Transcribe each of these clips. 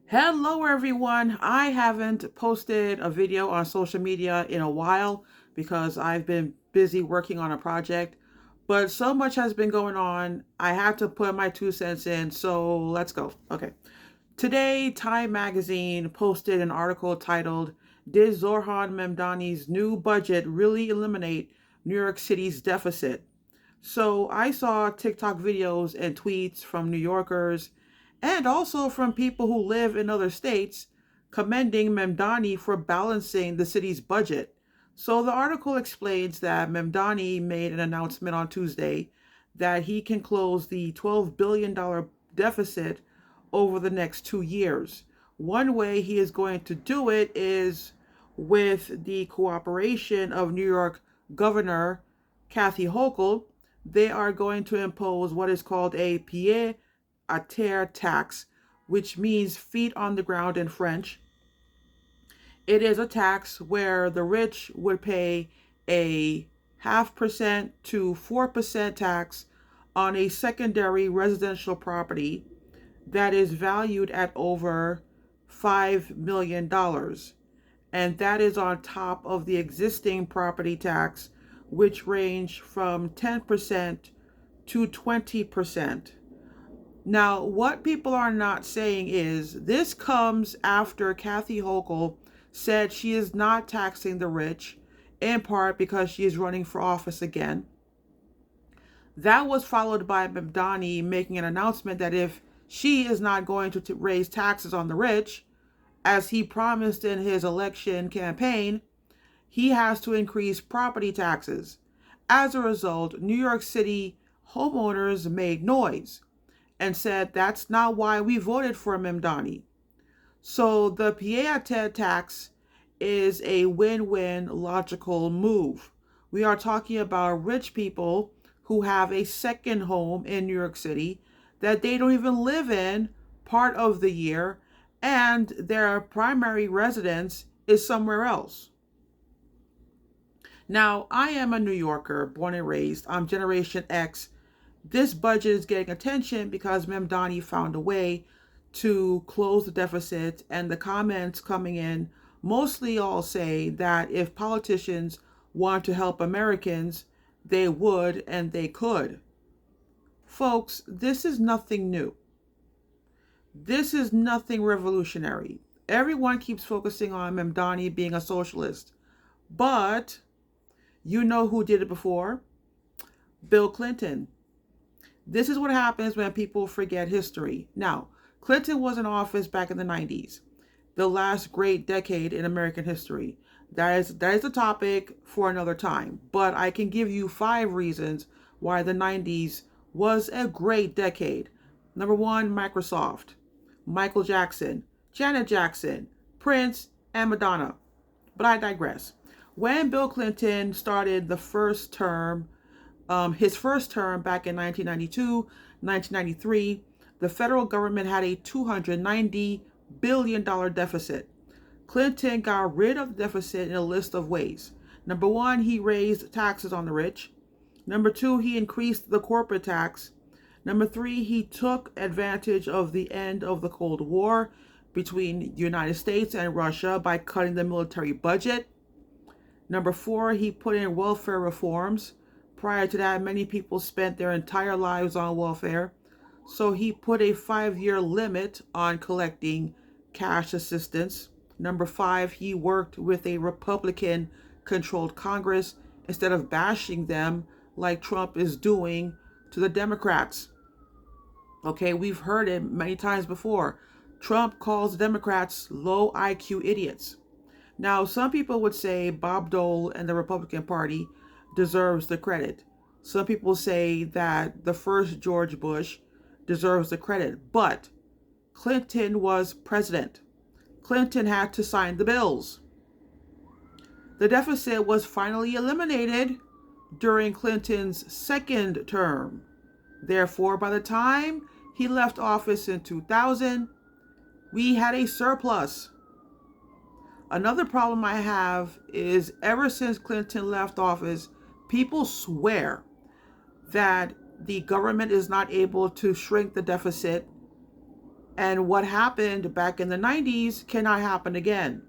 Hello, everyone. I haven't posted a video on social media in a while because I've been busy working on a project, but so much has been going on. I have to put my 2 cents in, so let's go. Okay. Today, Time Magazine posted an article titled, "Did Zohran Mamdani's New Budget Really Eliminate New York City's Deficit?" So I saw TikTok videos and tweets from New Yorkers and also from people who live in other states commending Mamdani for balancing the city's budget. So the article explains that Mamdani made an announcement on Tuesday that he can close the $12 billion deficit over the next 2 years. One way he is going to do it is with the cooperation of New York Governor Kathy Hochul. They are going to impose what is called a pied à terre tax, which means feet on the ground in French. It is a tax where the rich would pay a 0.5% to 4% tax on a secondary residential property that is valued at over $5 million. And that is on top of the existing property tax, which range from 10% to 20%. Now, what people are not saying is this comes after Kathy Hochul said she is not taxing the rich, in part because she is running for office again. That was followed by Mamdani making an announcement that if she is not going to raise taxes on the rich, as he promised in his election campaign, he has to increase property taxes. As a result, New York City homeowners made noise and said that's not why we voted for Mamdani. So the pied tax is a win-win logical move. We are talking about rich people who have a second home in New York City that they don't even live in part of the year, and their primary residence is somewhere else. Now, I am a New Yorker, born and raised. I'm Generation X. This budget is getting attention because Mamdani found a way to close the deficit, and the comments coming in mostly all say that if politicians want to help Americans, they would and they could. Folks, this is nothing new. This is nothing revolutionary. Everyone keeps focusing on Mamdani being a socialist, but you know who did it before? Bill Clinton. This is what happens when people forget history. Now, Clinton was in office back in the 90s, the last great decade in American history. That is a topic for another time, but I can give you 5 reasons why the 90s was a great decade. Number one, Microsoft, Michael Jackson, Janet Jackson, Prince, and Madonna. But I digress. When Bill Clinton started his first term back in 1992, 1993, the federal government had a $290 billion deficit. Clinton got rid of the deficit in a list of ways. Number one, he raised taxes on the rich. Number two, he increased the corporate tax. Number three, he took advantage of the end of the Cold War between the United States and Russia by cutting the military budget. Number four, he put in welfare reforms. Prior to that, many people spent their entire lives on welfare. So he put a 5-year limit on collecting cash assistance. Number five, he worked with a Republican controlled Congress instead of bashing them like Trump is doing to the Democrats. Okay, we've heard it many times before. Trump calls the Democrats low IQ idiots. Now, some people would say Bob Dole and the Republican Party deserves the credit. Some people say that the first George Bush deserves the credit, but Clinton was president. Clinton had to sign the bills. The deficit was finally eliminated during Clinton's second term. Therefore, by the time he left office in 2000, we had a surplus. Another problem I have is ever since Clinton left office, people swear that the government is not able to shrink the deficit And what happened back in the 90s cannot happen again.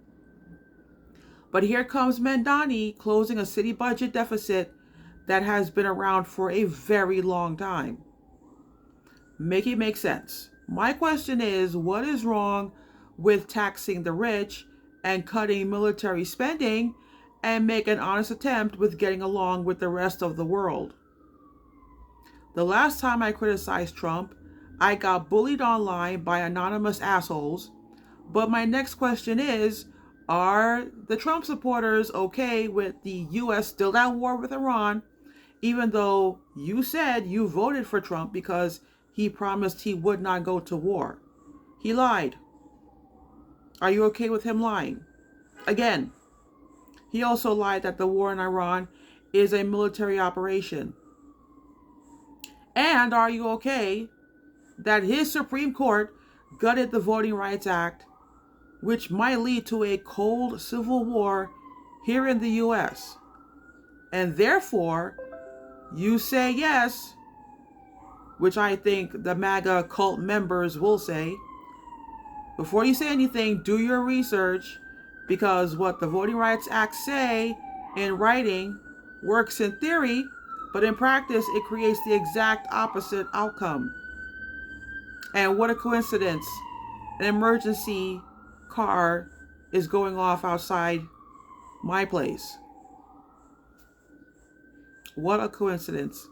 But here comes Mamdani closing a city budget deficit that has been around for a very long time. Make it make sense. My question is, what is wrong with taxing the rich and cutting military spending and make an honest attempt with getting along with the rest of the world? The last time I criticized Trump, I got bullied online by anonymous assholes. But my next question is, are the Trump supporters okay with the US still at war with Iran, even though you said you voted for Trump because he promised he would not go to war? He lied. Are you okay with him lying? Again, he also lied that the war in Iran is a military operation. And are you okay that his Supreme Court gutted the Voting Rights Act, which might lead to a cold civil war here in the US? And therefore, you say yes, which I think the MAGA cult members will say. Before you say anything, do your research, because what the Voting Rights Act say in writing works in theory, but in practice it creates the exact opposite outcome. And what a coincidence. An emergency car is going off outside my place. What a coincidence.